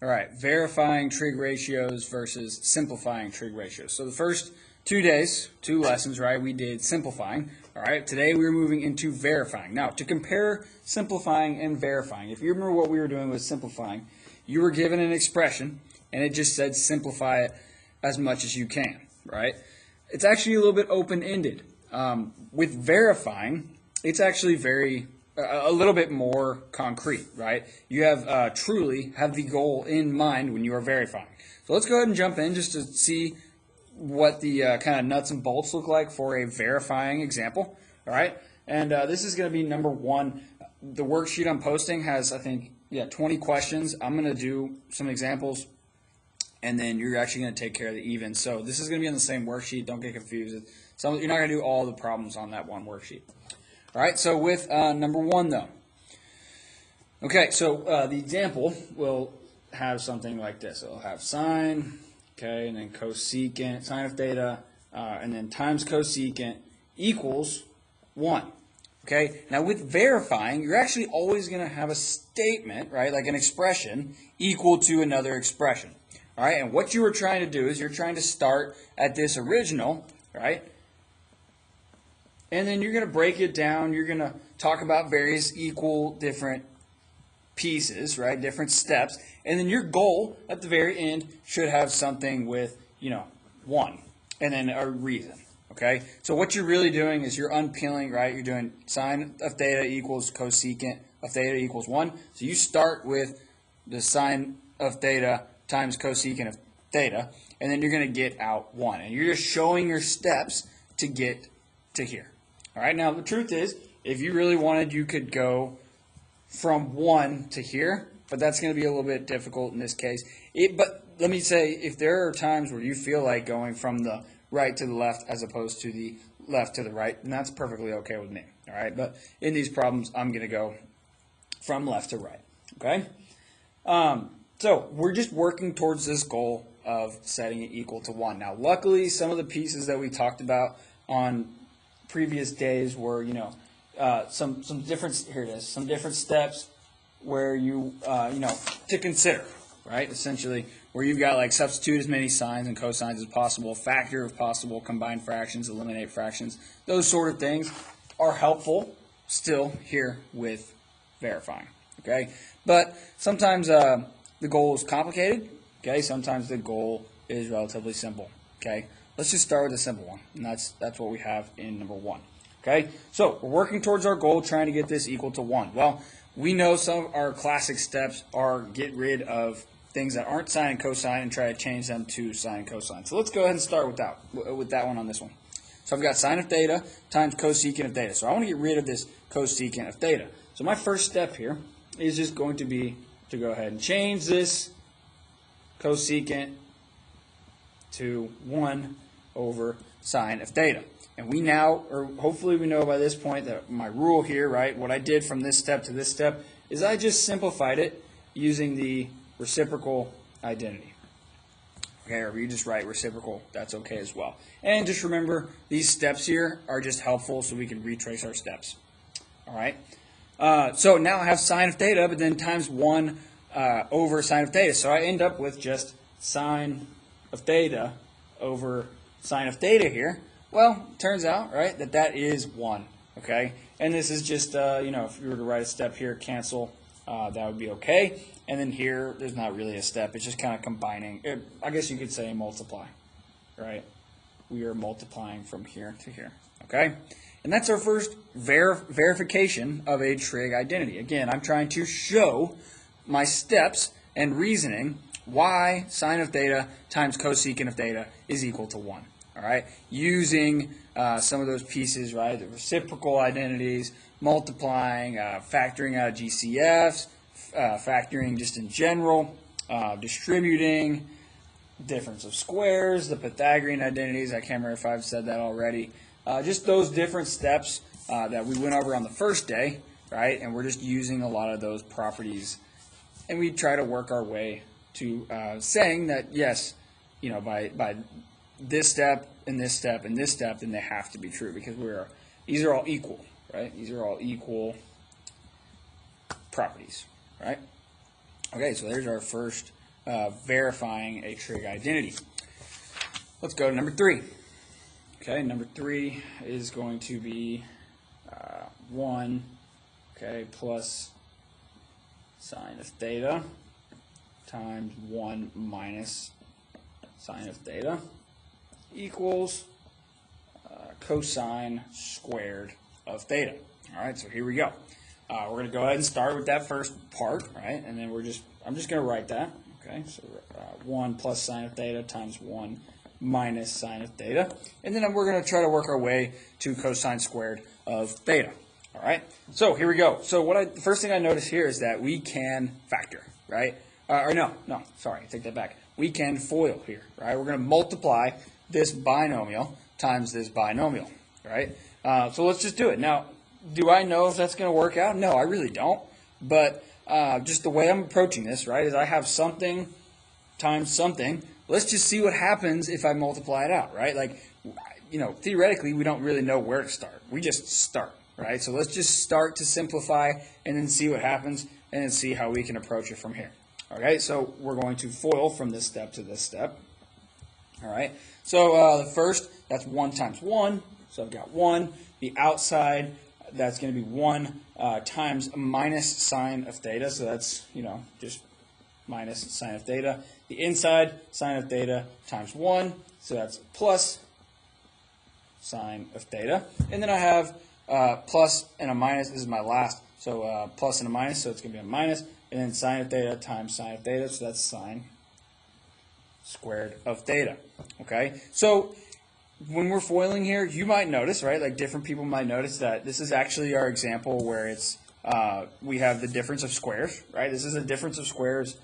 All right, verifying trig ratios versus simplifying trig ratios. So the first 2 days, 2 lessons, right, we did simplifying. All right, today we're moving into verifying. Now, to compare simplifying and verifying, if you remember what we were doing with simplifying, you were given an expression, and it just said simplify it as much as you can, right? It's actually a little bit open-ended. With verifying, it's actually a little bit more concrete, right? You have truly have the goal in mind when you are verifying. So let's go ahead and jump in just to see what the kind of nuts and bolts look like for a verifying example, all right? And this is going to be number 1. The worksheet I'm posting has, I think, 20 questions. I'm going to do some examples, and then you're actually going to take care of the even. So this is going to be on the same worksheet. Don't get confused. So you're not going to do all the problems on that one worksheet. All right, so with number 1, though. Okay, so the example will have something like this. It'll have sine, okay, and then cosecant, sine of theta, and then times cosecant equals 1. Okay, now with verifying, you're actually always going to have a statement, right, like an expression, equal to another expression. All right, and what you were trying to do is you're trying to start at this original, right? And then you're going to break it down. You're going to talk about various equal different pieces, right? Different steps. And then your goal at the very end should have something with, 1. And then a reason, okay? So what you're really doing is you're unpeeling, right? You're doing sine of theta equals cosecant of theta equals 1. So you start with the sine of theta times cosecant of theta. And then you're going to get out 1. And you're just showing your steps to get to here. All right, now the truth is, if you really wanted, you could go from 1 to here, but that's going to be a little bit difficult in this case. But let me say, if there are times where you feel like going from the right to the left as opposed to the left to the right, then that's perfectly okay with me. All right, but in these problems, I'm going to go from left to right. Okay, so we're just working towards this goal of setting it equal to 1. Now, luckily, some of the pieces that we talked about on previous days were, some different, here it is, some different steps where you, to consider, right? Essentially, where you've got like substitute as many sines and cosines as possible, factor if possible, combine fractions, eliminate fractions. Those sort of things are helpful still here with verifying, okay? But sometimes the goal is complicated, okay? Sometimes the goal is relatively simple, okay? Let's just start with a simple one, and that's what we have in number 1. Okay, so we're working towards our goal, trying to get this equal to 1. Well, we know some of our classic steps are get rid of things that aren't sine and cosine and try to change them to sine and cosine. So let's go ahead and start with that one on this one. So I've got sine of theta times cosecant of theta. So I want to get rid of this cosecant of theta. So my first step here is just going to be to go ahead and change this cosecant to 1 over sine of theta. And we now, or hopefully we know by this point that my rule here, right, what I did from this step to this step is I just simplified it using the reciprocal identity. Okay, or you just write reciprocal, that's okay as well. And just remember, these steps here are just helpful so we can retrace our steps. All right, so now I have sine of theta, but then times 1 over sine of theta. So I end up with just sine of theta over sine of theta here. Well, it turns out, right, that is 1, okay? And this is just, if you were to write a step here, cancel, that would be okay. And then here, there's not really a step. It's just kind of combining. I guess you could say multiply, right? We are multiplying from here to here, okay? And that's our first verification of a trig identity. Again, I'm trying to show my steps and reasoning why sine of theta times cosecant of theta is equal to 1. All right, using some of those pieces, right, the reciprocal identities, multiplying, factoring out GCFs, factoring just in general, distributing, difference of squares, the Pythagorean identities, I can't remember if I've said that already, just those different steps that we went over on the first day, right, and we're just using a lot of those properties, and we try to work our way to saying that, yes, by this step and this step and this step, then they have to be true because these are all equal, right? These are all equal properties, right? Okay, so there's our first verifying a trig identity. Let's go to number 3. Okay, number 3 is going to be 1, okay, plus sine of theta times 1 minus sine of theta equals cosine squared of theta. All right, so here we go. We're going to go ahead and start with that first part, right? And then I'm just going to write that. Okay, so 1 plus sine of theta times 1 minus sine of theta, and then we're going to try to work our way to cosine squared of theta. All right, so here we go. So the first thing I notice here is that we can factor, right? Sorry, take that back. We can FOIL here, right? We're going to multiply this binomial times this binomial, right? So let's just do it. Now, do I know if that's going to work out? No, I really don't. But just the way I'm approaching this, right, is I have something times something. Let's just see what happens if I multiply it out, right? Like, theoretically, we don't really know where to start. We just start, right? So let's just start to simplify and then see what happens and then see how we can approach it from here. Okay, so we're going to FOIL from this step to this step. All right, so the first, that's 1 times 1. So I've got 1. The outside, that's going to be 1 times minus sine of theta. So that's, just minus sine of theta. The inside, sine of theta times 1. So that's plus sine of theta. And then I have plus and a minus. This is my last. So plus and a minus, so it's going to be a minus. And then sine of theta times sine of theta. So that's sine squared of theta. Okay? So when we're foiling here, you might notice, right, like different people might notice that this is actually our example where it's we have the difference of squares, right? This is a difference of squares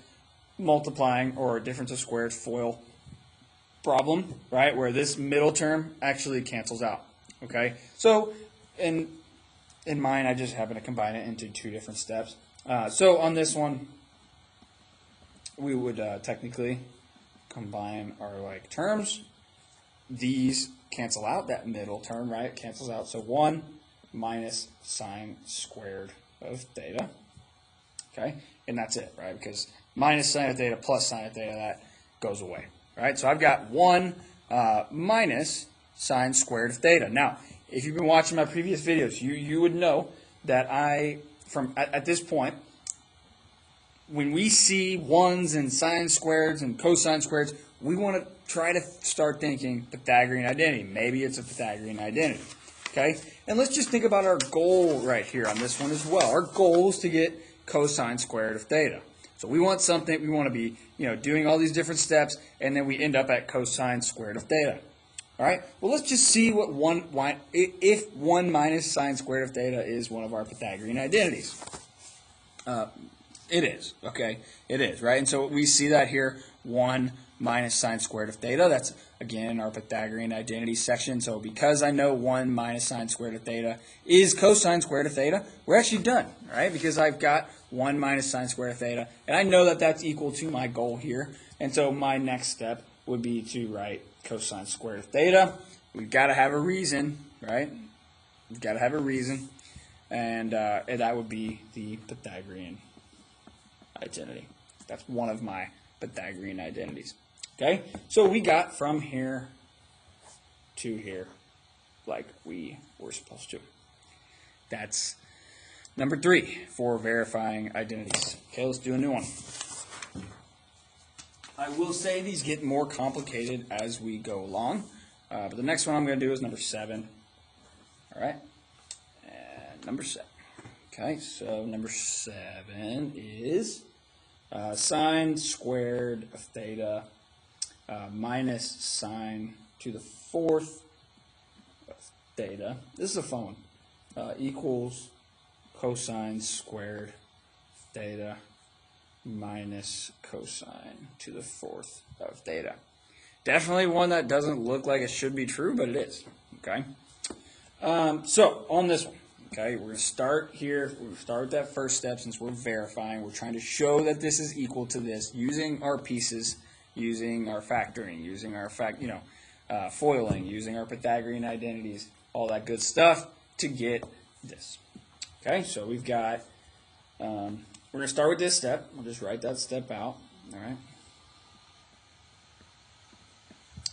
multiplying, or a difference of squares FOIL problem, right, where this middle term actually cancels out, okay? So in mine, I just happen to combine it into 2 different steps. So on this one, we would technically combine our like terms. These cancel out, that middle term, right? It cancels out. So 1 minus sine squared of theta. Okay? And that's it, right? Because minus sine of theta plus sine of theta, that goes away. Right? So I've got 1 minus sine squared of theta. Now, if you've been watching my previous videos, you would know that at this point, when we see 1s and sine squareds and cosine squareds, we want to try to start thinking Pythagorean identity. Maybe it's a Pythagorean identity. Okay? And let's just think about our goal right here on this one as well. Our goal is to get cosine squared of theta. So we want something, we want to be, doing all these different steps, and then we end up at cosine squared of theta. All right? Well, let's just see if 1 minus sine squared of theta is one of our Pythagorean identities. It is, okay? It is, right? And so we see that here, 1 minus sine squared of theta. That's, again, our Pythagorean identity section. So because I know 1 minus sine squared of theta is cosine squared of theta, we're actually done, right? Because I've got 1 minus sine squared of theta, and I know that that's equal to my goal here. And so my next step would be to write cosine squared of theta. We've got to have a reason, right? We've got to have a reason. And that would be the Pythagorean identity. That's one of my Pythagorean identities. Okay? So we got from here to here like we were supposed to. That's number 3 for verifying identities. Okay, let's do a new one. I will say these get more complicated as we go along. But the next one I'm going to do is number 7. All right? And number 7. Okay, so number 7 is sine squared of theta minus sine to the 4th of theta. This is a fun one. Equals cosine squared theta minus cosine to the 4th of theta. Definitely one that doesn't look like it should be true, but it is. Okay. So on this one, okay, we're going to start here. We're going to start with that first step since we're verifying. We're trying to show that this is equal to this using our pieces, using our factoring, using our foiling, using our Pythagorean identities, all that good stuff to get this. Okay, so we've got, we're going to start with this step. We'll just write that step out. All right.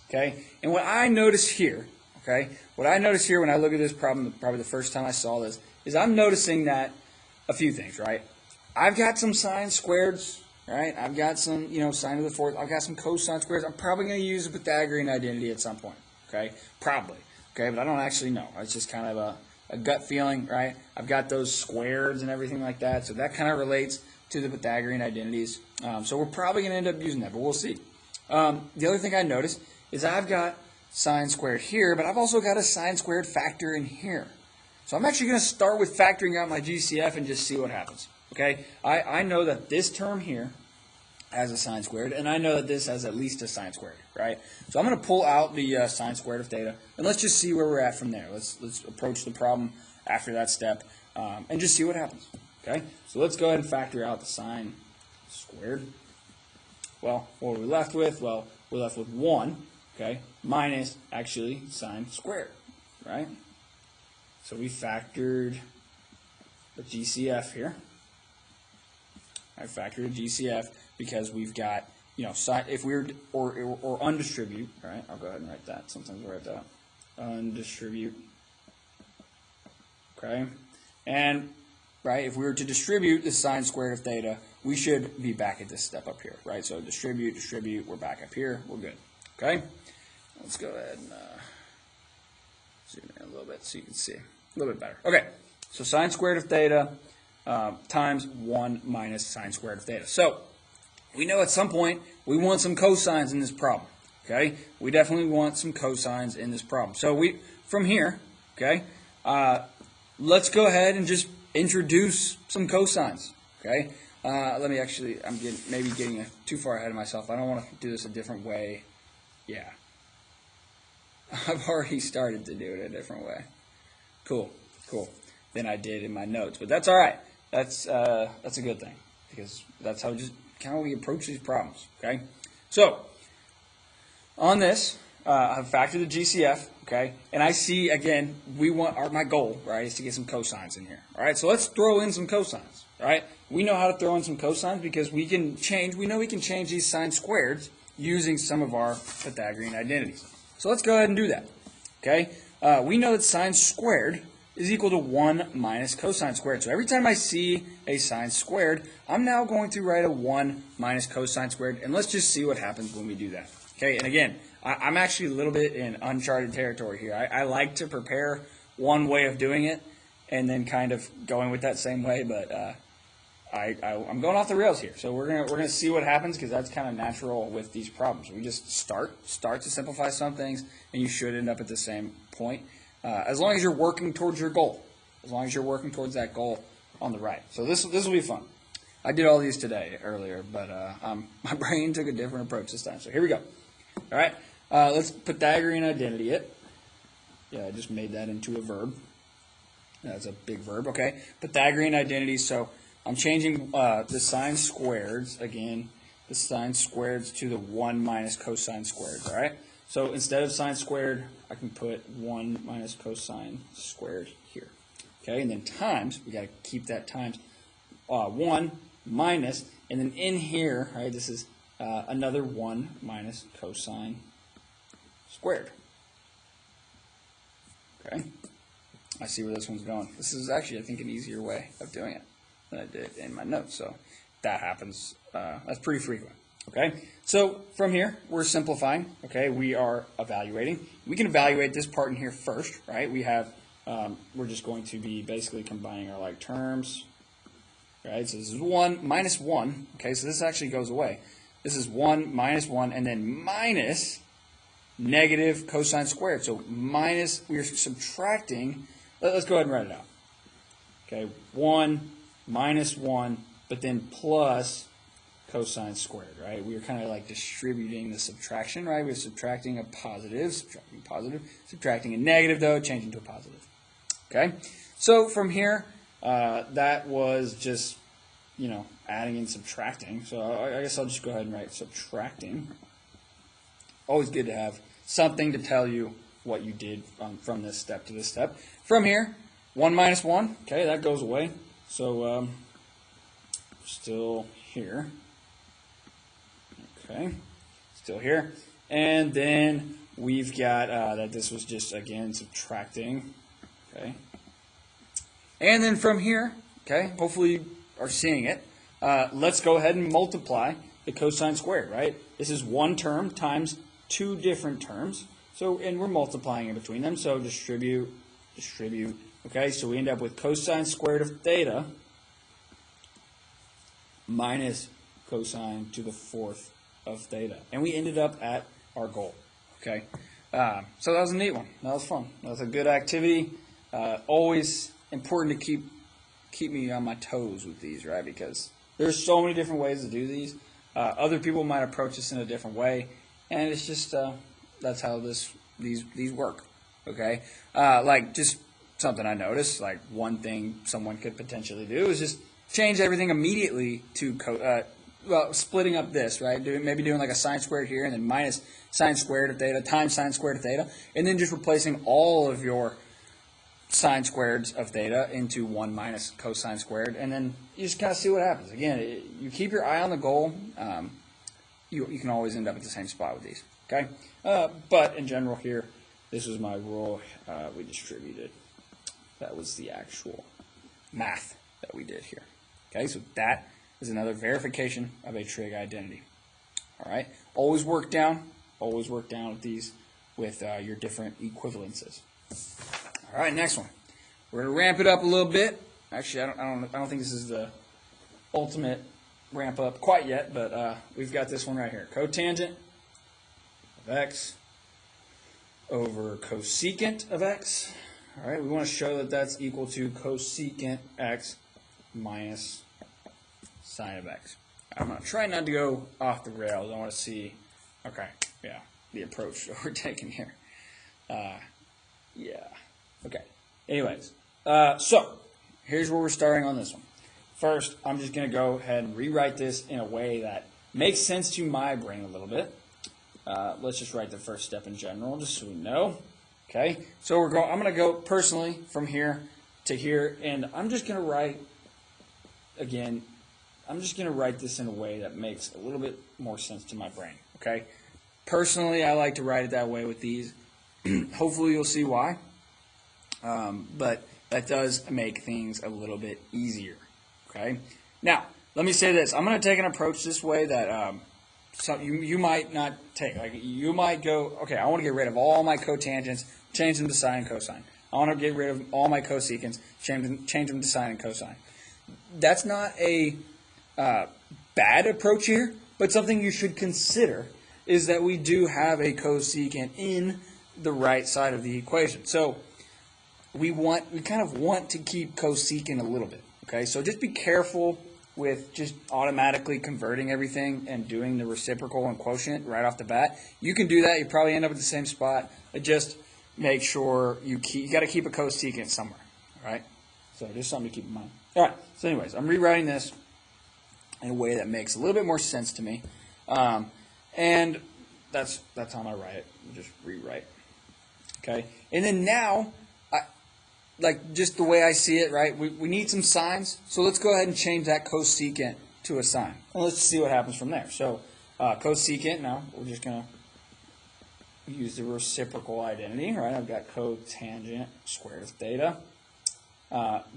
Okay, and what I notice here, what I notice here when I look at this problem, probably the first time I saw this, is I'm noticing that a few things, right? I've got some sine squareds, right? I've got some, sine to the fourth. I've got some cosine squareds. I'm probably going to use a Pythagorean identity at some point, okay? Probably, okay? But I don't actually know. It's just kind of a gut feeling, right? I've got those squareds and everything like that, so that kind of relates to the Pythagorean identities. So we're probably going to end up using that, but we'll see. The other thing I noticed is I've got sine squared here, but I've also got a sine squared factor in here. So I'm actually going to start with factoring out my GCF and just see what happens. Okay, I know that this term here has a sine squared, and I know that this has at least a sine squared, right? So I'm going to pull out the sine squared of theta, and let's just see where we're at from there. Let's approach the problem after that step and just see what happens. Okay, so let's go ahead and factor out the sine squared. Well, what are we left with? Well, we're left with 1, okay, minus actually sine squared, right? So we factored the GCF here. I factored a GCF because we've got, if we were, or undistribute, right? I'll go ahead and write that. Sometimes I write that. Undistribute. Okay? And, right, if we were to distribute the sine squared of theta, we should be back at this step up here, right? So distribute, we're back up here. We're good. Okay? Let's go ahead and zoom in a little bit so you can see. A little bit better. Okay, so sine squared of theta times 1 minus sine squared of theta. So we know at some point we want some cosines in this problem. Okay, we definitely want some cosines in this problem. So from here, okay, let's go ahead and just introduce some cosines. Okay, let me actually, I'm maybe getting too far ahead of myself. I don't want to do this a different way. Yeah, I've already started to do it a different way. Cool than I did in my notes, but that's all right. That's a good thing because that's how we approach these problems. Okay, so on this, I've factored the GCF. Okay, and I see again my goal, right, is to get some cosines in here. All right, so let's throw in some cosines. All right, we know how to throw in some cosines because we know we can change these sine squareds using some of our Pythagorean identities. So let's go ahead and do that. Okay. We know that sine squared is equal to 1 minus cosine squared. So every time I see a sine squared, I'm now going to write a 1 minus cosine squared, and let's just see what happens when we do that. Okay, and again, I'm actually a little bit in uncharted territory here. I like to prepare one way of doing it and then kind of going with that same way, but I'm going off the rails here. So we're gonna see what happens because that's kind of natural with these problems. We just start to simplify some things, and you should end up at the same point. As long as you're working towards your goal, as long as you're working towards that goal on the right. So this will be fun. I did all these earlier, but my brain took a different approach this time. So here we go. All right, let's Pythagorean identity it. Yeah, I just made that into a verb. That's a big verb. Okay, Pythagorean identity. So I'm changing the sine squareds again. The sine squareds to the 1 minus cosine squared. All right. So instead of sine squared, I can put 1 minus cosine squared here. Okay, and then times, we got to keep that times 1 minus, and then in here, right, this is another 1 minus cosine squared. Okay, I see where this one's going. This is actually, I think, an easier way of doing it than I did in my notes. So that happens, that's pretty frequent. Okay, so from here, we're simplifying. Okay, we are evaluating. We can evaluate this part in here first, right? We have, we're just going to be basically combining our like terms, right? So this is 1 minus 1. Okay, so this actually goes away. This is 1 minus 1, and then minus negative cosine squared. So minus, we're subtracting. Let's go ahead and write it out. Okay, 1 minus 1, but then plus cosine squared, right? We are kind of like distributing the subtraction, right? We're subtracting a positive, subtracting a negative, though, changing to a positive. Okay? So from here, that was just, adding and subtracting. So I guess I'll just go ahead and write subtracting. Always good to have something to tell you what you did from this step to this step. From here, 1 minus 1, okay, that goes away. So still here. Okay, still here. And then we've got that this was just, again, subtracting. Okay. And then from here, okay, hopefully you are seeing it, let's go ahead and multiply the cosine squared, right? This is one term times two different terms. So, and we're multiplying in between them, so distribute. Okay, so we end up with cosine squared of theta minus cosine to the fourth of theta. And we ended up at our goal. Okay, so that was a neat one. That was fun. That was a good activity. Always important to keep me on my toes with these, right? Because there's so many different ways to do these. Other people might approach this in a different way, and it's just that's how these work. Okay, like just something I noticed. Like one thing someone could potentially do is just change everything immediately to splitting up this, right? Maybe doing like a sine squared here, and then minus sine squared of theta times sine squared of theta, and then just replacing all of your sine squareds of theta into 1 minus cosine squared, and then you just kind of see what happens. Again, you keep your eye on the goal. You can always end up at the same spot with these. Okay, but in general here, this was my rule. We distributed. That was the actual math that we did here. Okay, so that is another verification of a trig identity. All right, always work down with these with your different equivalences. All right, next one. We're gonna ramp it up a little bit. Actually, I don't think this is the ultimate ramp up quite yet, but we've got this one right here. Cotangent of x over cosecant of x. All right, we want to show that that's equal to cosecant x minus sine of x. I'm going to try not to go off the rails. I want to see, okay, yeah, the approach that we're taking here. Yeah, okay. Anyways, so here's where we're starting on this one. First, I'm just going to go ahead and rewrite this in a way that makes sense to my brain a little bit. Let's just write the first step in general, just so we know. Okay, so I'm going to go personally from here to here, and I'm just going to write, again, I'm just going to write this in a way that makes a little bit more sense to my brain. Okay, personally, I like to write it that way with these. Hopefully, you'll see why. But that does make things a little bit easier. Okay, now let me say this: I'm going to take an approach this way that you might not take. Like you might go, okay, I want to get rid of all my cotangents, change them to sine and cosine. I want to get rid of all my cosecants, change them to sine and cosine. That's not a bad approach here, but something you should consider is that we do have a cosecant in the right side of the equation. So we kind of want to keep cosecant a little bit. Okay, so just be careful with just automatically converting everything and doing the reciprocal and quotient right off the bat. You can do that. You probably end up at the same spot. Just make sure you got to keep a cosecant somewhere. All right, so just something to keep in mind. All right. So, anyways, I'm rewriting this in a way that makes a little bit more sense to me, and that's how I write it. Just rewrite. Okay, and then now, like just the way I see it, right? We need some signs, so let's go ahead and change that cosecant to a sine. And let's see what happens from there. So cosecant, now we're just going to use the reciprocal identity, right? I've got cotangent squared of theta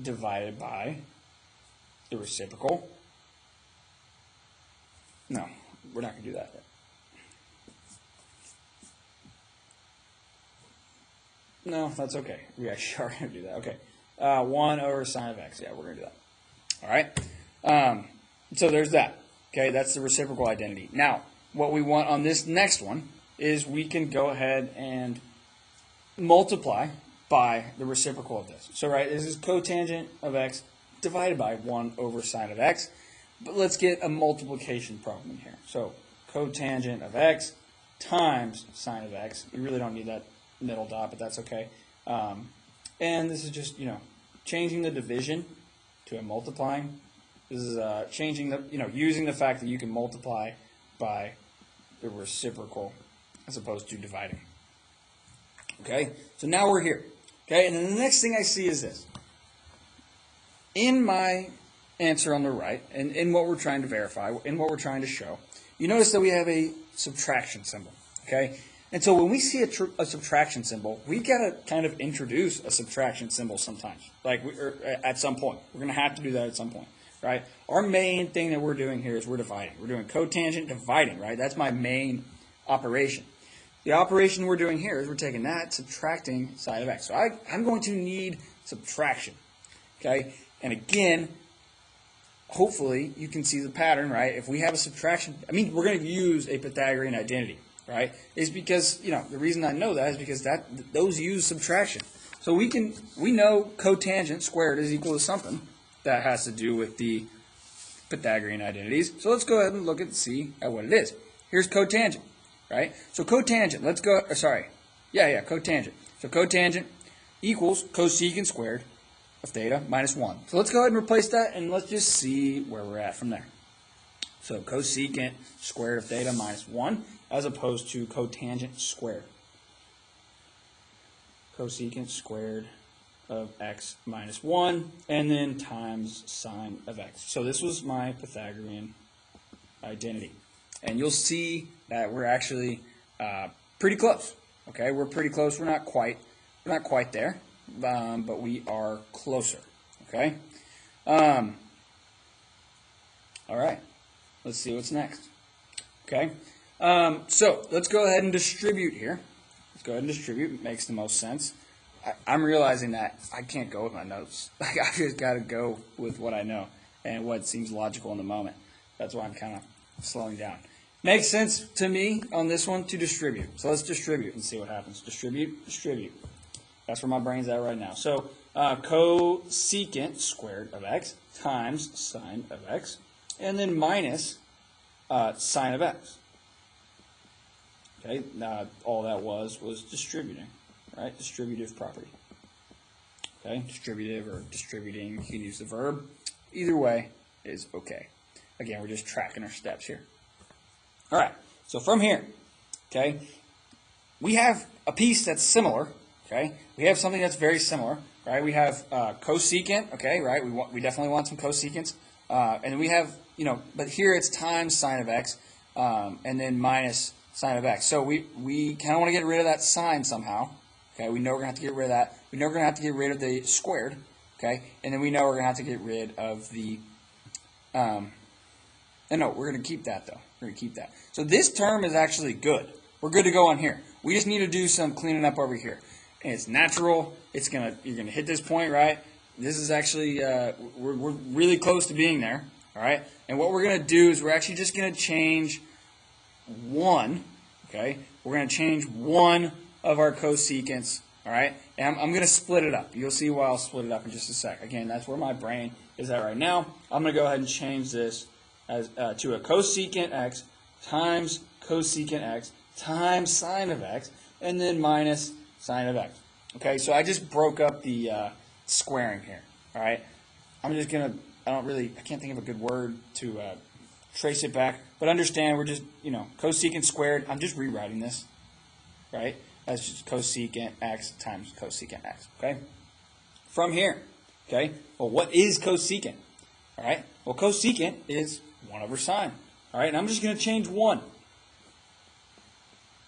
divided by the reciprocal. No, we're not going to do that. No, that's okay. We actually are going to do that. Okay. 1 over sine of x. Yeah, we're going to do that. All right. So there's that. Okay, that's the reciprocal identity. Now, what we want on this next one is we can go ahead and multiply by the reciprocal of this. So, right, this is cotangent of x divided by 1 over sine of x. But let's get a multiplication problem in here. So, cotangent of x times sine of x. You really don't need that middle dot, but that's okay. And this is just, changing the division to a multiplying. This is changing the, using the fact that you can multiply by the reciprocal as opposed to dividing. Okay, so now we're here. Okay, and then the next thing I see is this. In my answer on the right, and in what we're trying to verify, in what we're trying to show, you notice that we have a subtraction symbol, okay? And so when we see a subtraction symbol, we got to kind of introduce a subtraction symbol sometimes, or at some point. We're going to have to do that at some point, right? Our main thing that we're doing here is we're dividing. We're doing cotangent dividing, right? That's my main operation. The operation we're doing here is we're taking that, subtracting sine of x. So I'm going to need subtraction, okay? And again, hopefully you can see the pattern, right? If we have a subtraction, we're going to use a Pythagorean identity, right? Is because, the reason I know that is because those use subtraction. So we know cotangent squared is equal to something that has to do with the Pythagorean identities. So let's go ahead and look and see at what it is. Here's cotangent, right? So cotangent, cotangent. So cotangent equals cosecant squared of theta minus 1. So let's go ahead and replace that, and let's just see where we're at from there. So cosecant squared of theta minus 1 as opposed to cotangent squared. Cosecant squared of x minus 1, and then times sine of x. So this was my Pythagorean identity. And you'll see that we're actually pretty close. Okay, we're pretty close. We're not quite there, but we are closer. Okay. All right. Let's see what's next. Okay. So let's go ahead and distribute here. Let's go ahead and distribute. It makes the most sense. I'm realizing that I can't go with my notes. I just got to go with what I know and what seems logical in the moment. That's why I'm kind of slowing down. Makes sense to me on this one to distribute. So let's distribute and see what happens. Distribute, distribute. That's where my brain's at right now. So cosecant squared of x times sine of x, and then minus sine of x. Okay, now all that was distributing, right? Distributive property. Okay, distributive or distributing, you can use the verb. Either way is okay. Again, we're just tracking our steps here. All right, so from here, okay, we have a piece that's similar, okay? We have something that's very similar, right? We have cosecant, okay, right? We definitely want some cosecants. And we have, but here it's times sine of x, and then minus sine of x. So we kind of want to get rid of that sine somehow, okay? We know we're going to have to get rid of that. We know we're going to have to get rid of the squared, okay? And then we know we're going to have to get rid of the, no, we're going to keep that, though. We're going to keep that. So this term is actually good. We're good to go on here. We just need to do some cleaning up over here. And it's natural. You're going to hit this point, right? This is actually, we're really close to being there, all right? And what we're going to do is we're actually just going to change one, okay? We're going to change one of our cosecants, all right? And I'm going to split it up. You'll see why I'll split it up in just a sec. Again, that's where my brain is at right now. I'm going to go ahead and change this as to a cosecant x times cosecant x times sine of x, and then minus sine of x. Okay, so I just broke up the squaring here, all right? I'm just going to, I can't think of a good word to trace it back, but understand we're just, cosecant squared, I'm just rewriting this, right? That's just cosecant x times cosecant x, okay? From here, okay, well, what is cosecant? All right, well, cosecant is 1 over sine. All right, and I'm just going to change 1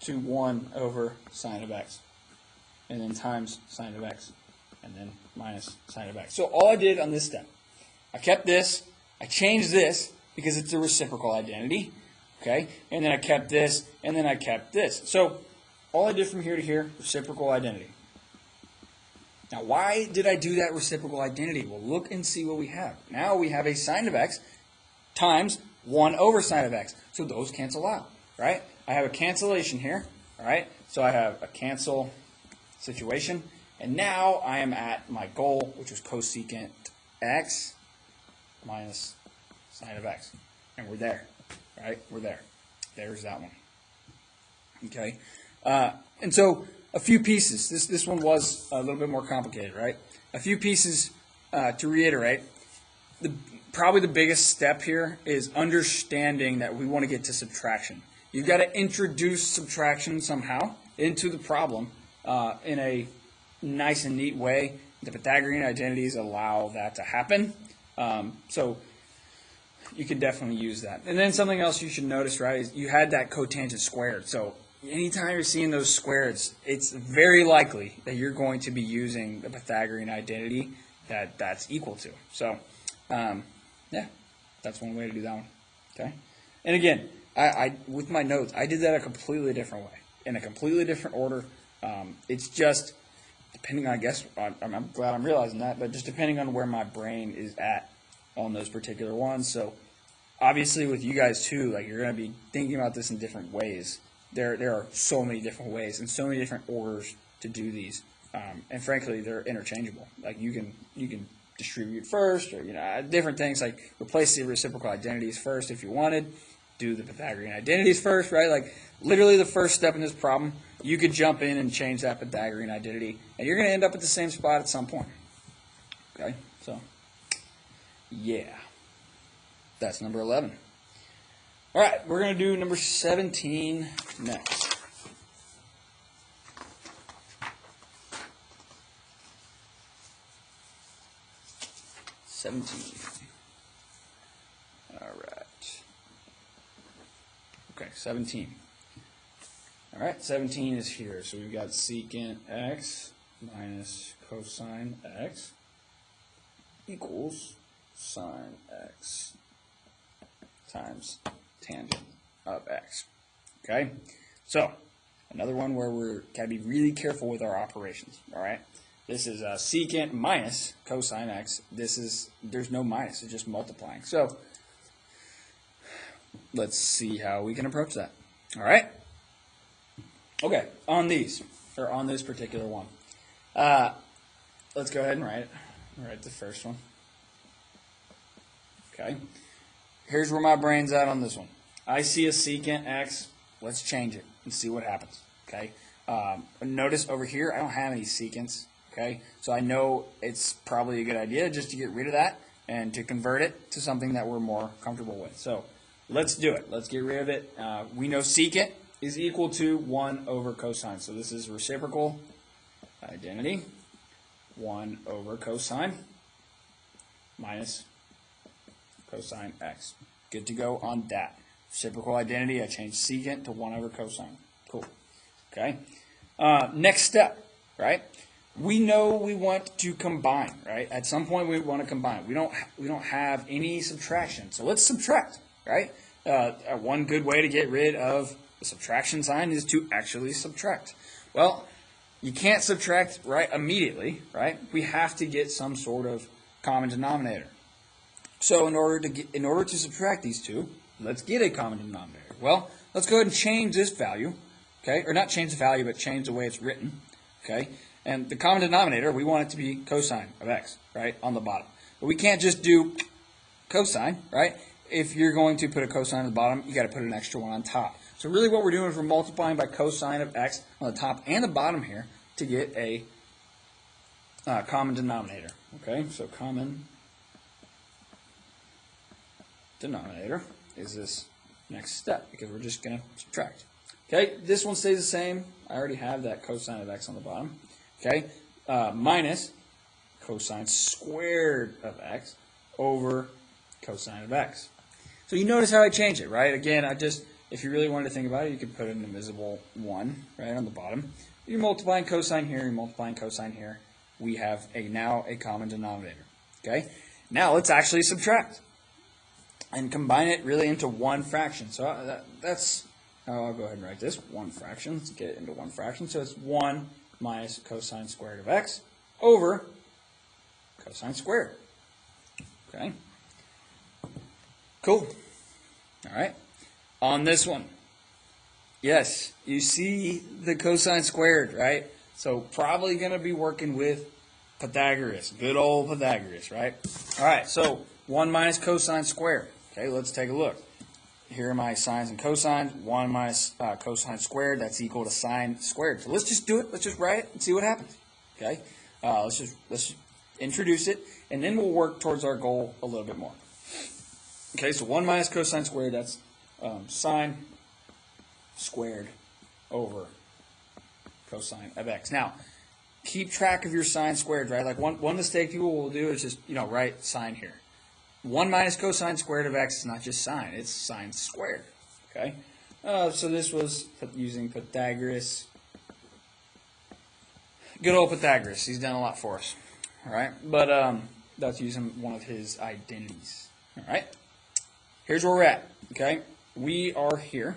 to 1 over sine of x, and then times sine of x, and then minus sine of x. So all I did on this step, I kept this, I changed this because it's a reciprocal identity, okay, and then I kept this, and then I kept this. So all I did from here to here, reciprocal identity. Now, why did I do that reciprocal identity? Well, look and see what we have. Now we have a sine of x times 1 over sine of x. So those cancel out, right? I have a cancellation here, all right? So I have a cancel situation. And now I am at my goal, which was cosecant x minus sine of x. And we're there, right? We're there. There's that one. Okay? And so a few pieces. This one was a little bit more complicated, right? A few pieces to reiterate. Probably the biggest step here is understanding that we want to get to subtraction. You've got to introduce subtraction somehow into the problem in a nice and neat way. The Pythagorean identities allow that to happen. So you can definitely use that. And then something else you should notice, right, is you had that cotangent squared. So anytime you're seeing those squareds, it's very likely that you're going to be using the Pythagorean identity that that's equal to. So, yeah, that's one way to do that one. Okay. And again, I with my notes, I did that a completely different way, in a completely different order. It's just depending on, I guess, I'm glad I'm realizing that, but just depending on where my brain is at on those particular ones. So obviously with you guys too, like you're going to be thinking about this in different ways. There are so many different ways and so many different orders to do these, and frankly, they're interchangeable. Like you can distribute first, or different things like replace the reciprocal identities first if you wanted. Do the Pythagorean identities first, right? Like literally the first step in this problem, you could jump in and change that Pythagorean identity, and you're going to end up at the same spot at some point. Okay, so yeah, that's number 11. All right, we're going to do number 17 next. All right. Okay, 17. All right, 17 is here. So we've got secant x minus cosine x equals sine x times tangent of x. Okay, so another one where we're got to be really careful with our operations. All right, this is secant minus cosine x. There's no minus; it's just multiplying. So let's see how we can approach that. All right. Okay, on this particular one, let's go ahead and write it. Write the first one. Okay. Here's where my brain's at on this one. I see a secant x. Let's change it and see what happens. Okay. Notice over here I don't have any secants. Okay. So I know it's probably a good idea just to get rid of that and to convert it to something that we're more comfortable with. So let's do it. Let's get rid of it. We know secant is equal to 1 over cosine. So this is reciprocal identity. 1 over cosine minus cosine x. Good to go on that. Reciprocal identity, I changed secant to 1 over cosine. Cool. Okay. Next step, right? We know we want to combine, right? At some point we want to combine. We don't have any subtraction. So let's subtract, right? One good way to get rid of the subtraction sign is to actually subtract. Well, you can't subtract right immediately, right? We have to get some sort of common denominator. So in order to subtract these two, let's get a common denominator. Well, let's go ahead and change this value, okay? Or not change the value, but change the way it's written, okay? And the common denominator, we want it to be cosine of x, right, on the bottom. But we can't just do cosine, right? If you're going to put a cosine on the bottom, you got to put an extra one on top. So really what we're doing is we're multiplying by cosine of x on the top and the bottom here to get a common denominator. Okay, so common denominator is this next step because we're just going to subtract. Okay, this one stays the same. I already have that cosine of x on the bottom. Okay, minus cosine squared of x over cosine of x. So you notice how I change it, right? Again, if you really wanted to think about it, you could put an invisible 1 right on the bottom. You're multiplying cosine here, you're multiplying cosine here. We have now a common denominator. Okay? Now let's actually subtract and combine it really into one fraction. So that's how I'll go ahead and write this. One fraction. Let's get it into one fraction. So it's 1 minus cosine squared of x over cosine squared. Okay? Cool. All right. On this one, yes, you see the cosine squared, right? So probably going to be working with Pythagoras, good old Pythagoras, right? All right, so 1 minus cosine squared. Okay, let's take a look. Here are my sines and cosines. 1 minus cosine squared, that's equal to sine squared. So let's just do it. Let's just write it and see what happens. Okay, let's just introduce it, and then we'll work towards our goal a little bit more. Okay, so 1 minus cosine squared, that's sine squared over cosine of x. Now, keep track of your sine squared, right? Like one mistake people will do is just, write sine here. 1 minus cosine squared of x is not just sine, it's sine squared. Okay? So this was using Pythagoras. Good old Pythagoras. He's done a lot for us. All right? But that's using one of his identities. All right? Here's where we're at. Okay? We are here.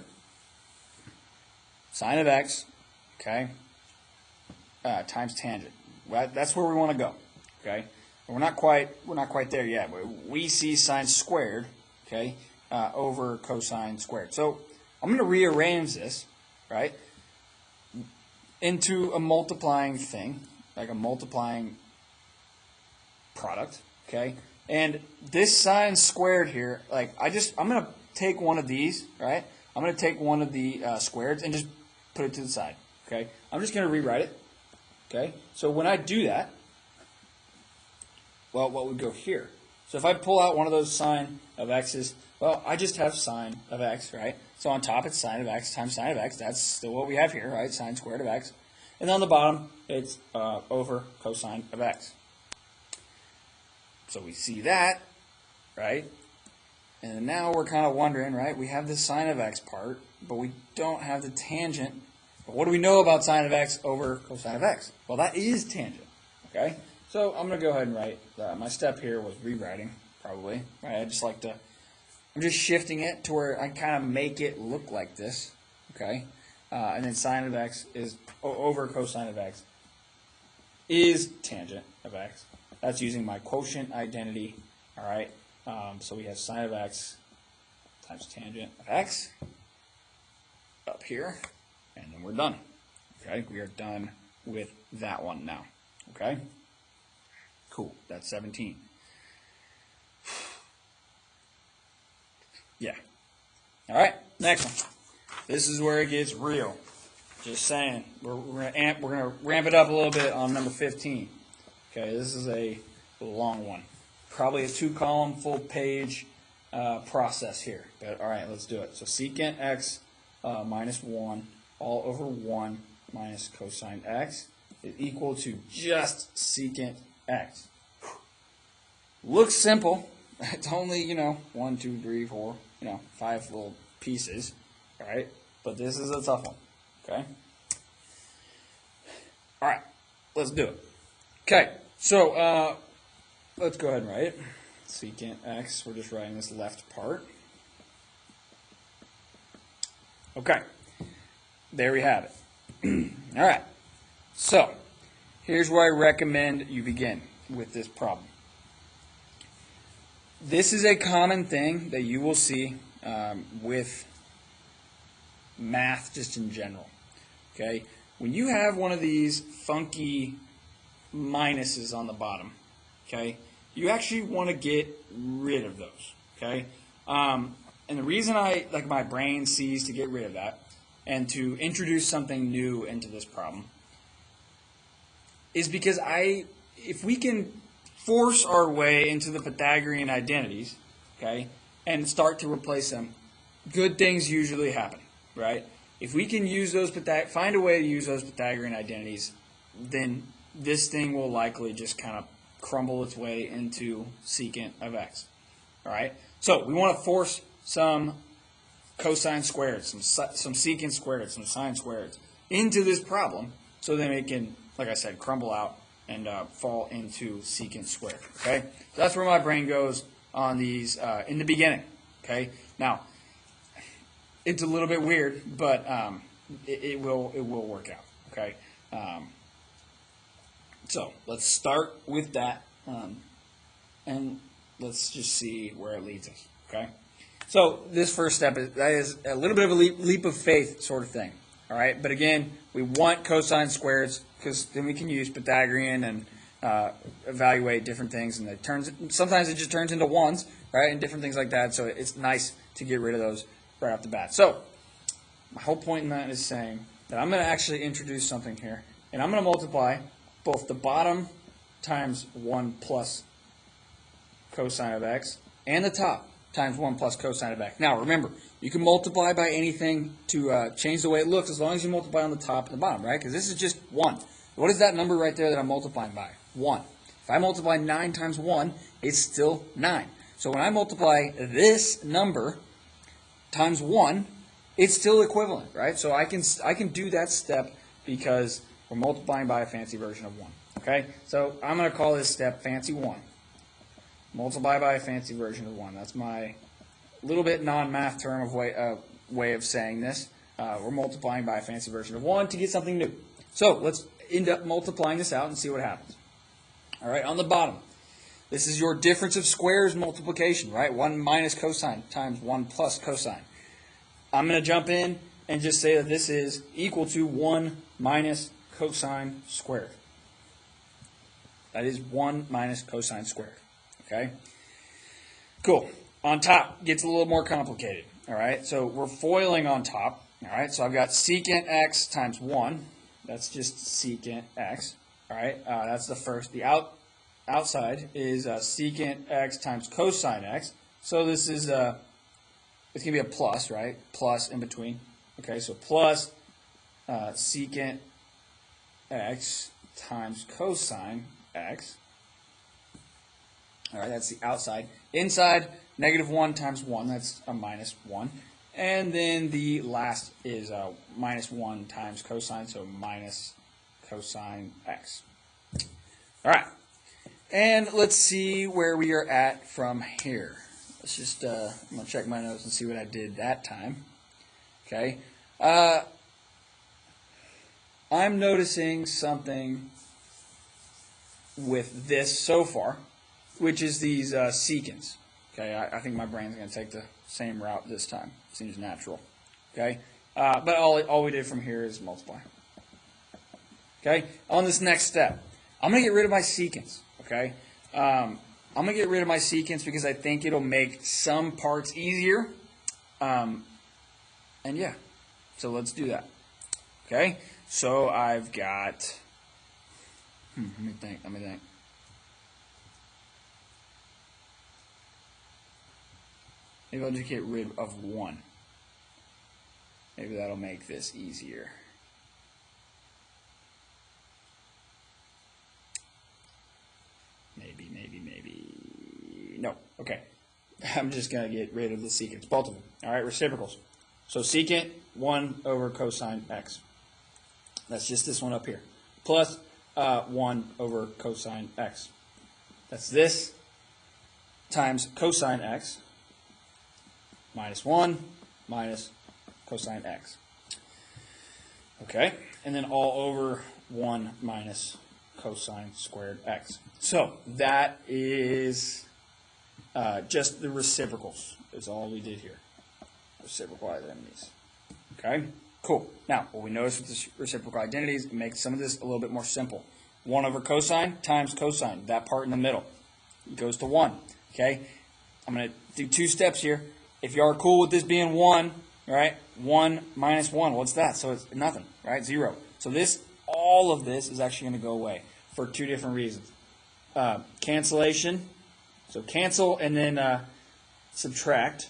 Sine of x, okay, times tangent. Well, that's where we want to go. Okay? We're not quite there yet, but we see sine squared, okay, over cosine squared. So I'm going to rearrange this, right, into a multiplying thing, like a multiplying product, okay? And this sine squared here, like I'm going to take one of these, right? I'm going to take one of the squareds and just put it to the side, okay? I'm just going to rewrite it, okay? So when I do that, well, what would go here? So if I pull out one of those sine of x's, well, I just have sine of x, right? So on top it's sine of x times sine of x. That's still what we have here, right? Sine squared of x. And on the bottom, it's over cosine of x. So we see that, right? And now we're kind of wondering, right? We have the sine of x part, but we don't have the tangent. But what do we know about sine of x over cosine of x? Well, that is tangent, okay? So I'm going to go ahead and write, my step here was rewriting, probably. Right? I'm just shifting it to where I kind of make it look like this, okay? And then sine of x is over cosine of x is tangent of x. That's using my quotient identity, all right? So we have sine of x times tangent of x up here, and then we're done, okay? We are done with that one now, okay? Cool, that's 17. Yeah. All right, next one. This is where it gets real. Just saying, we're gonna ramp it up a little bit on number 15. Okay, this is a long one, probably a 2-column, full-page process here. But all right, let's do it. So secant x minus 1 all over 1 minus cosine x is equal to just secant x. Looks simple. It's only, 1, 2, 3, 4, 5 little pieces, all right? But this is a tough one, okay? All right, let's do it. Okay, so let's go ahead and write it. Secant x, we're just writing this left part. Okay, there we have it. All right, so here's where I recommend you begin with this problem. This is a common thing that you will see with math just in general, okay? When you have one of these funky minuses on the bottom, okay, you actually want to get rid of those, okay? And the reason my brain sees to get rid of that and to introduce something new into this problem is because if we can force our way into the Pythagorean identities, okay, and start to replace them, good things usually happen, right? If we can use those find a way to use those Pythagorean identities, then this thing will likely just kind of crumble its way into secant of x, all right? So we want to force some cosine squared, some secant squared, some sine squared into this problem so then it can, like I said, crumble out and fall into secant squared, okay? So that's where my brain goes on these in the beginning, okay? Now, it's a little bit weird, but it will work out, okay? So let's start with that, and let's just see where it leads us, okay? So this first step is a little bit of a leap of faith sort of thing, all right? But again, we want cosine squareds because then we can use Pythagorean and evaluate different things, and sometimes it just turns into ones, right, and different things like that. So it's nice to get rid of those right off the bat. So my whole point in that is saying that I'm going to actually introduce something here, and I'm going to multiply both the bottom times 1 plus cosine of x and the top times 1 plus cosine of x. Now remember, you can multiply by anything to change the way it looks as long as you multiply on the top and the bottom, right? Because this is just 1. What is that number right there that I'm multiplying by? 1. If I multiply 9 times 1, it's still 9. So when I multiply this number times 1, it's still equivalent, right? So I can do that step because we're multiplying by a fancy version of 1. Okay? So I'm going to call this step fancy 1. Multiply by a fancy version of 1. That's my little bit non-math term of way of saying this. We're multiplying by a fancy version of 1 to get something new. So let's end up multiplying this out and see what happens. All right, on the bottom, this is your difference of squares multiplication, right? 1 minus cosine times 1 plus cosine. I'm going to jump in and just say that this is equal to 1 minus cosine squared. That is 1 minus cosine squared. Okay? Cool. On top, gets a little more complicated. All right? So we're foiling on top. All right? So I've got secant x times 1. That's just secant x. All right? That's the first. The outside is secant x times cosine x. So this is it's going to be a plus, right? Plus in between. Okay, so plus secant x times cosine x. All right, that's the outside. Inside, negative 1 times 1. That's a minus 1. And then the last is minus 1 times cosine, so minus cosine x. All right. And let's see where we are at from here. Let's just, I'm going to check my notes and see what I did that time. Okay. I'm noticing something with this so far, which is these secants. Okay, I think my brain's going to take the same route this time. Seems natural. Okay, but all we did from here is multiply. Okay, on this next step, I'm going to get rid of my secants. Okay, I'm going to get rid of my secants because I think it'll make some parts easier. And yeah, so let's do that. Okay, so I've got, let me think. Maybe I'll just get rid of 1. Maybe that'll make this easier. Maybe. No, okay. I'm just going to get rid of the secants, both of them. All right, reciprocals. So secant 1 over cosine x. That's just this one up here. Plus 1 over cosine x. That's this times cosine x minus 1 minus cosine x. Okay, and then all over 1 minus cosine squared x. So that is just the reciprocals is all we did here. Reciprocal identities. Okay, cool. Now, what we notice with the reciprocal identities, it makes some of this a little bit more simple. 1 over cosine times cosine, that part in the middle, it goes to 1. Okay, I'm going to do 2 steps here. If you are cool with this being 1, right, 1 minus 1, what's that? So it's nothing, right, 0. So all of this is actually going to go away for 2 different reasons. Cancellation, so cancel and then subtract.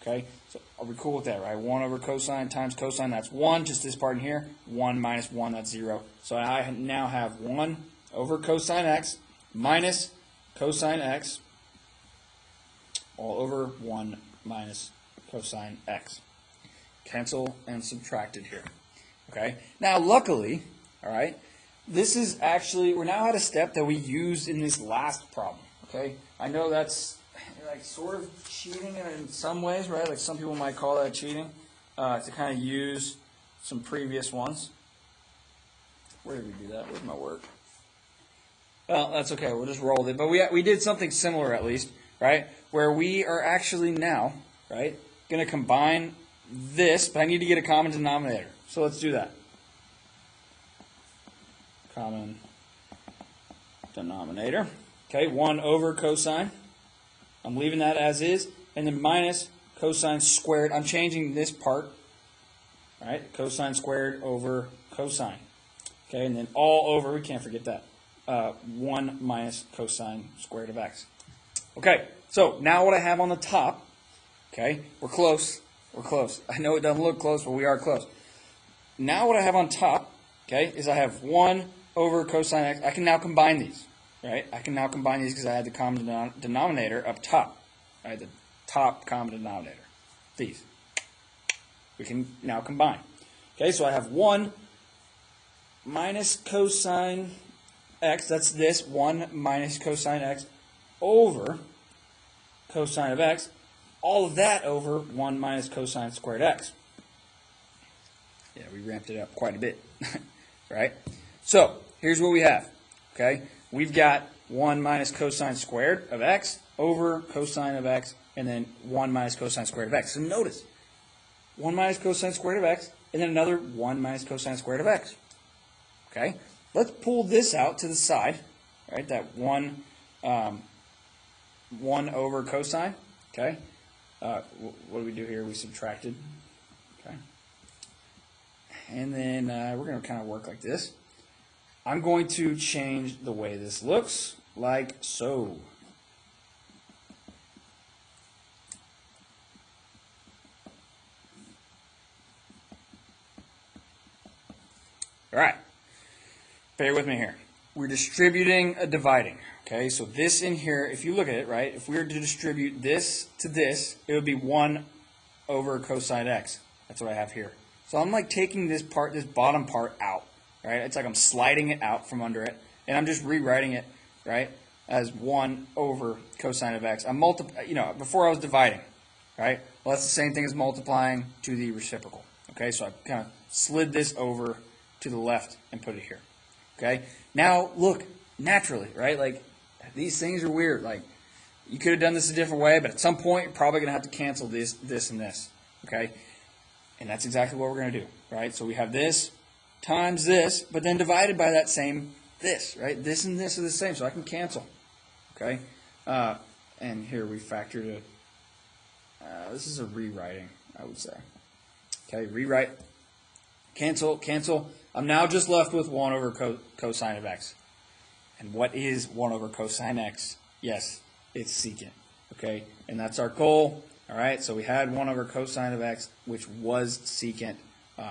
Okay, so are we cool with that, right? 1 over cosine times cosine, that's 1, just this part in here. 1 minus 1, that's 0. So I now have 1 over cosine x minus cosine x all over 1 minus cosine x. Cancel and subtracted here. Okay, now luckily, all right, this is actually, we're now at a step that we used in this last problem. Okay, I know that's like sort of cheating in some ways, right? Like some people might call that cheating, to kind of use some previous ones. Where did we do that? Where's my work? Well, that's okay. We'll just roll with it. But we did something similar at least, right? Where we are actually now, right, going to combine this, but I need to get a common denominator. So let's do that. Common denominator. Okay, 1 over cosine. I'm leaving that as is. And then minus cosine squared. I'm changing this part. All right, cosine squared over cosine. Okay, and then all over, we can't forget that, 1 minus cosine squared of x. Okay, so now what I have on the top, okay, we're close. I know it doesn't look close, but we are close. Now what I have on top, okay, is I have 1 over cosine x. I can now combine these. right? I can now combine these because I had the common denominator up top. I had the top common denominator. These. We can now combine. Okay, so I have 1 minus cosine x, that's this, 1 minus cosine x over cosine of x, all of that over 1 minus cosine squared x. Yeah, we ramped it up quite a bit, right? So, here's what we have, okay? We've got 1 minus cosine squared of x over cosine of x, and then 1 minus cosine squared of x. So notice, 1 minus cosine squared of x, and then another 1 minus cosine squared of x. Okay? Let's pull this out to the side, right? That 1 over cosine, okay? What do we do here? We subtracted, okay? And then we're going to kind of work like this. I'm going to change the way this looks, like so. All right, bear with me here. We're distributing a dividing, okay? So this in here, if you look at it, right, if we were to distribute this to this, it would be 1 over cosine x. That's what I have here. So I'm like taking this part, this bottom part out, right? It's like I'm sliding it out from under it, and I'm just rewriting it, right, as 1 over cosine of x. I'm before I was dividing, right? Well, that's the same thing as multiplying to the reciprocal, okay? So I kind of slid this over to the left and put it here. Okay? Now, look, naturally, right? Like, these things are weird. Like, you could have done this a different way, but at some point, you're probably going to have to cancel this, and this. Okay? And that's exactly what we're going to do, right? So we have this times this, but then divided by that same this, right? This and this are the same, so I can cancel. Okay? And here we factored it. This is a rewriting, I would say. Okay, rewrite. Cancel, cancel. I'm now just left with 1 over cosine of x. And what is 1 over cosine x? Yes, it's secant. Okay, and that's our goal. All right, so we had 1 over cosine of x, which was secant.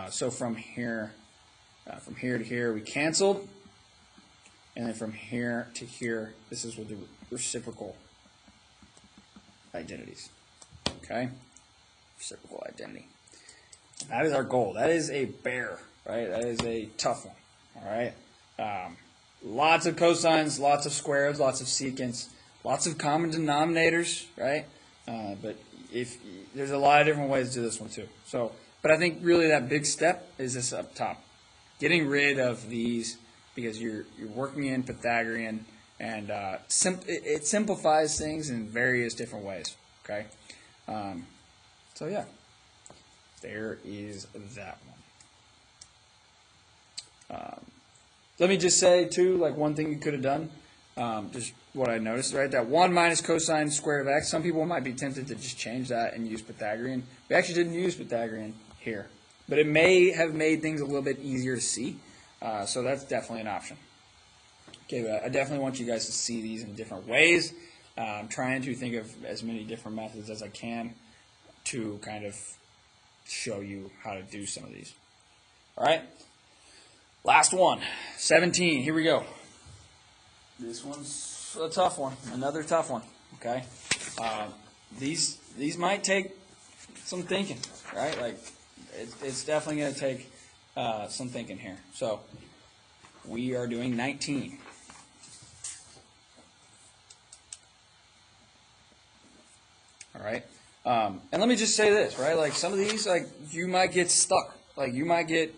So from here to here, we canceled. And then from here to here, this is with the reciprocal identities. Okay, reciprocal identity. That is our goal. That is a bear, right? That is a tough one, all right? Lots of cosines, lots of squares, lots of secants, lots of common denominators, right? But if there's a lot of different ways to do this one too. So, but I think really that big step is this up top. Getting rid of these because you're working in Pythagorean, and it simplifies things in various different ways, okay? So yeah. There is that one. Let me just say, too, like one thing you could have done, just what I noticed, right? That 1 minus cosine squared of x, some people might be tempted to just change that and use Pythagorean. We actually didn't use Pythagorean here. But it may have made things a little bit easier to see. So that's definitely an option. Okay, but I definitely want you guys to see these in different ways. I'm trying to think of as many different methods as I can to kind of show you how to do some of these. All right, last one, 17. Here we go. This one's a tough one, another tough one. Okay, these might take some thinking, right? Like it's definitely going to take some thinking here. So we are doing 19. All right. And let me just say this, right? Like some of these, like you might get stuck. Like you might get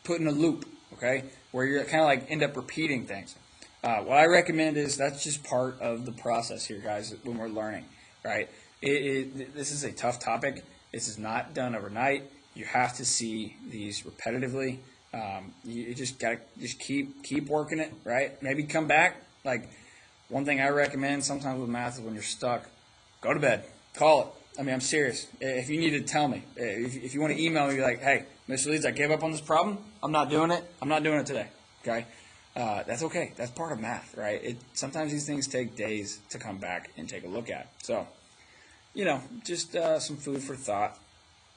put in a loop, okay? Where you're kind of like end up repeating things. What I recommend is that's just part of the process here, guys, when we're learning, right? This is a tough topic. This is not done overnight. You have to see these repetitively. You just gotta keep working it, right? Maybe come back. Like one thing I recommend sometimes with math is when you're stuck, go to bed. Call it. I mean, I'm serious. If you need to tell me, if you want to email me, like, hey, Mr. Leeds, I gave up on this problem. I'm not doing it. I'm not doing it today. Okay? That's okay. That's part of math, right? Sometimes these things take days to come back and take a look at. So, just some food for thought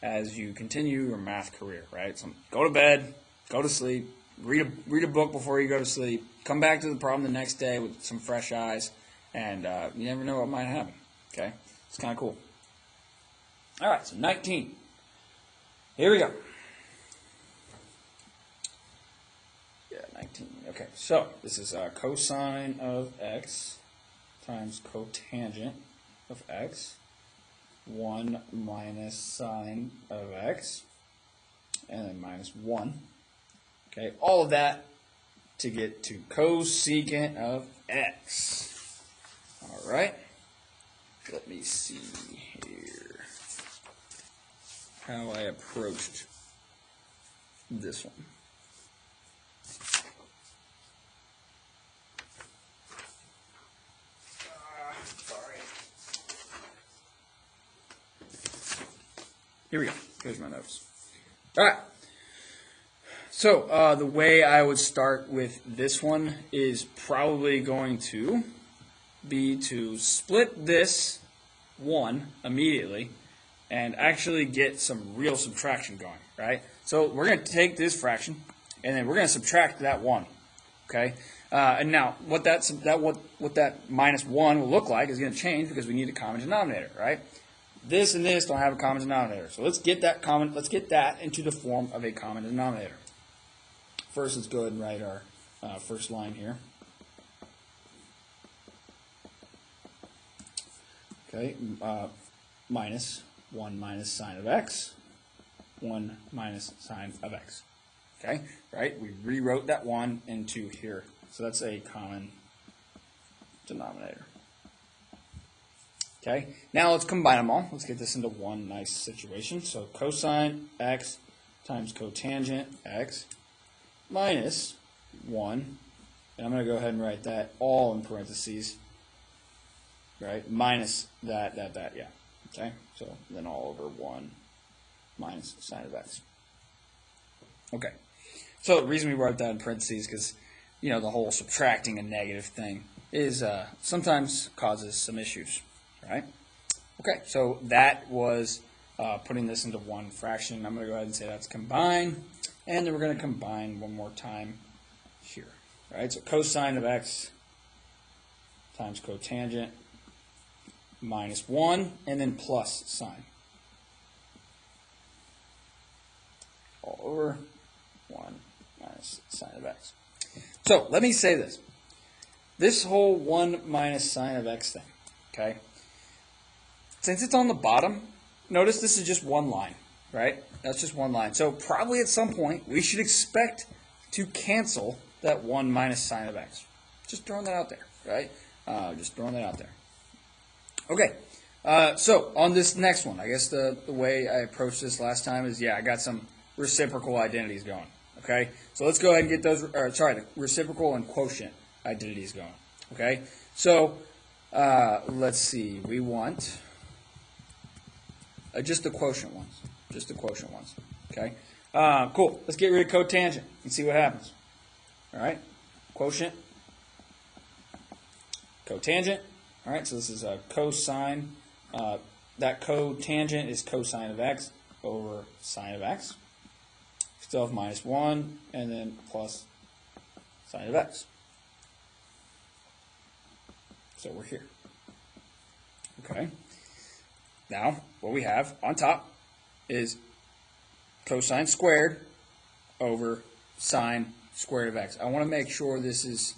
as you continue your math career, right? So go to bed, go to sleep, read a book before you go to sleep. Come back to the problem the next day with some fresh eyes, and you never know what might happen. Okay, it's kind of cool. All right, so 19. Here we go. Yeah, 19. Okay, so this is cosine of x times cotangent of x, 1 minus sine of x, and then minus 1. Okay, all of that to get to cosecant of x. All right, let me see here how I approached this one. Sorry. Here we go. Here's my notes. All right. So the way I would start with this one is probably going to be to split this 1 immediately and actually get some real subtraction going, right? So we're going to take this fraction and then we're going to subtract that 1, okay? And now what that minus 1 will look like is going to change because we need a common denominator, right? This and this don't have a common denominator, so let's get that into the form of a common denominator. First, let's go ahead and write our first line here. Okay, minus 1 minus sine of x, 1 minus sine of x. Okay, right? We rewrote that 1 into here. So that's a common denominator. Okay, now let's combine them all. Let's get this into one nice situation. So cosine x times cotangent x minus 1. And I'm going to go ahead and write that all in parentheses. Right? Minus that, yeah. Okay? So then all over 1 minus sine of x. Okay. So the reason we wrote that in parentheses is because, you know, the whole subtracting a negative thing is sometimes causes some issues. Right? Okay, so that was putting this into one fraction. I'm going to go ahead and say that's combine. And then we're going to combine one more time here. Right? So cosine of x times cotangent minus 1, and then plus sine. All over 1 minus sine of x. So let me say this. This whole 1 minus sine of x thing, okay? Since it's on the bottom, notice this is just one line, right? That's just one line. So probably at some point, we should expect to cancel that 1 minus sine of x. Just throwing that out there, right? Just throwing that out there. Okay, so on this next one, I guess the way I approached this last time is, yeah, I got some reciprocal identities going, okay? So let's go ahead and get those, the reciprocal and quotient identities going, okay? So let's see, we want just the quotient ones, okay? Cool, let's get rid of cotangent and see what happens, all right? Quotient, cotangent. All right, so this is a cosine. That cotangent is cosine of x over sine of x. Still have minus 1 and then plus sine of x. So we're here. Okay. Now, what we have on top is cosine squared over sine squared of x. I want to make sure this is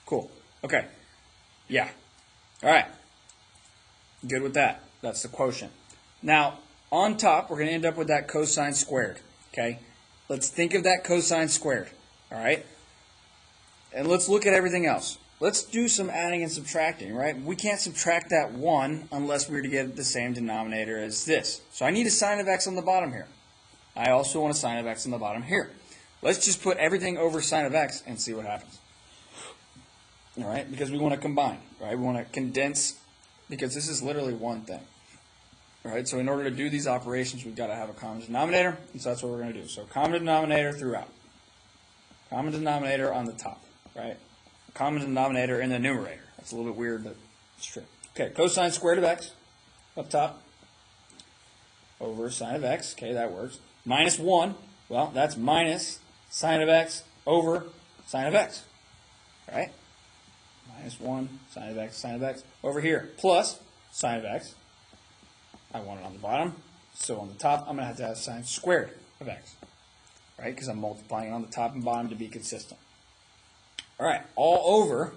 cool. Okay. Yeah. All right. Good with that. That's the quotient. Now, on top, we're going to end up with that cosine squared. Okay. Let's think of that cosine squared. All right. And let's look at everything else. Let's do some adding and subtracting, right? We can't subtract that 1 unless we were to get the same denominator as this. So I need a sine of x on the bottom here. I also want a sine of x on the bottom here. Let's just put everything over sine of x and see what happens. All right, because we want to combine, right? We want to condense, because this is literally one thing. All right, so in order to do these operations, we've got to have a common denominator, and so that's what we're going to do. So common denominator throughout. Common denominator on the top, right? Common denominator in the numerator. That's a little bit weird, but it's true. Okay, cosine squared of x up top over sine of x. Okay, that works. Minus 1. Well, that's minus sine of x over sine of x, right? Minus 1 sine of x over here, plus sine of x. I want it on the bottom, so on the top, I'm going to have sine squared of x, right? Because I'm multiplying on the top and bottom to be consistent. All right, all over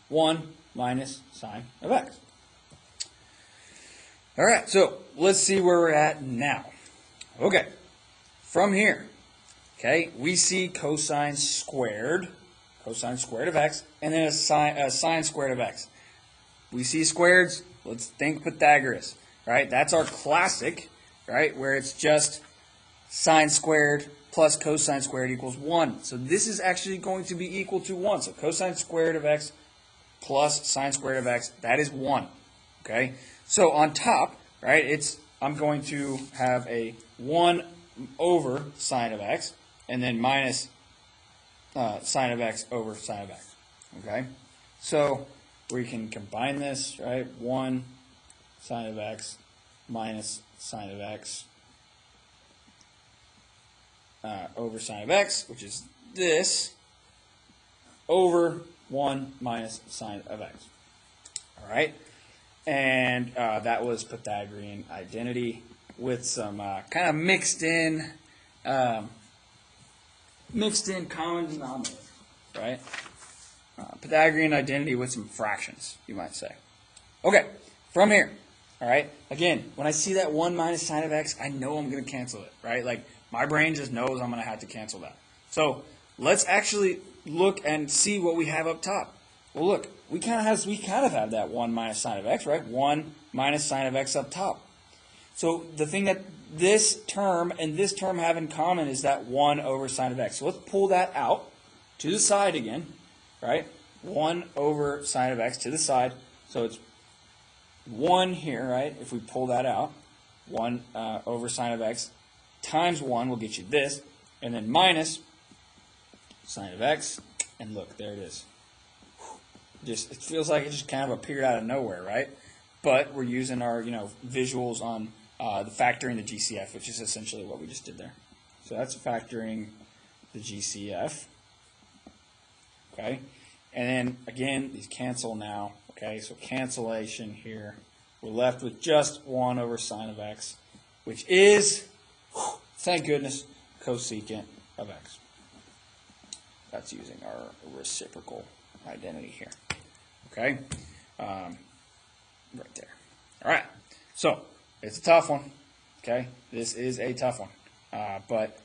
1 minus sine of x. All right, so let's see where we're at now. Okay, from here, okay, we see cosine squared of x, and then a sine squared of x. We see squareds, let's think Pythagoras, right? That's our classic, right, where it's just sine squared plus cosine squared equals 1. So this is actually going to be equal to 1. So cosine squared of x plus sine squared of x, that is 1. Okay? So on top, right, I'm going to have a 1 over sine of x, and then minus sine of x over sine of x. Okay? So we can combine this, right? 1 sine of x minus sine of x over sine of x, which is this, over 1 minus sine of x. All right? And that was Pythagorean identity with some kind of mixed in common denominator, right? Pythagorean identity with some fractions, you might say. Okay, from here, all right? Again, when I see that 1 minus sine of x, I know I'm going to cancel it, right? Like, my brain just knows I'm going to have to cancel that. So let's actually look and see what we have up top. Well, look, we kind of have that 1 minus sine of x, right? 1 minus sine of x up top. So the thing that this term and this term have in common is that 1 over sine of x. So let's pull that out to the side again, right? 1 over sine of x to the side. So it's 1 here, right? If we pull that out, 1 over sine of x times 1 will get you this, and then minus sine of x, and look, there it is. It feels like it just kind of appeared out of nowhere, right? But we're using our visuals on the factoring the GCF, which is essentially what we just did there. So that's factoring the GCF. Okay, and then again these cancel now. Okay, so cancellation here. We're left with just 1 over sine of x, which is, thank goodness, cosecant of x. That's using our reciprocal identity here. Okay, right there. All right, so it's a tough one. Okay, this is a tough one, but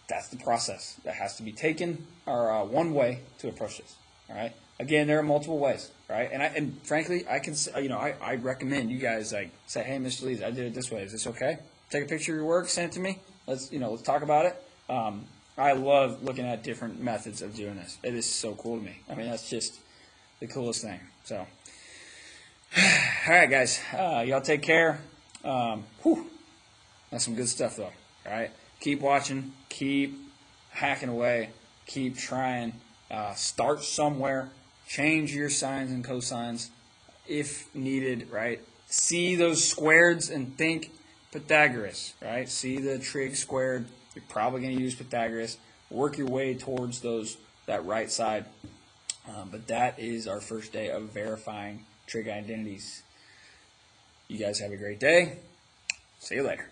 that's the process that has to be taken, or one way to approach this. All right. Again, there are multiple ways, right? And frankly, I can I recommend you guys say, hey, Mr. Lees, I did it this way. Is this okay? Take a picture of your work, send it to me. Let's talk about it. I love looking at different methods of doing this. It is so cool to me. I mean, that's just the coolest thing. So, all right, guys, y'all take care. That's some good stuff, though. All right, keep watching, keep hacking away, keep trying. Start somewhere. Change your sines and cosines if needed. Right. See those squareds and think Pythagoras. Right. See the trig squared. You're probably going to use Pythagoras. Work your way towards that right side. But that is our first day of verifying trig identities. You guys have a great day. See you later.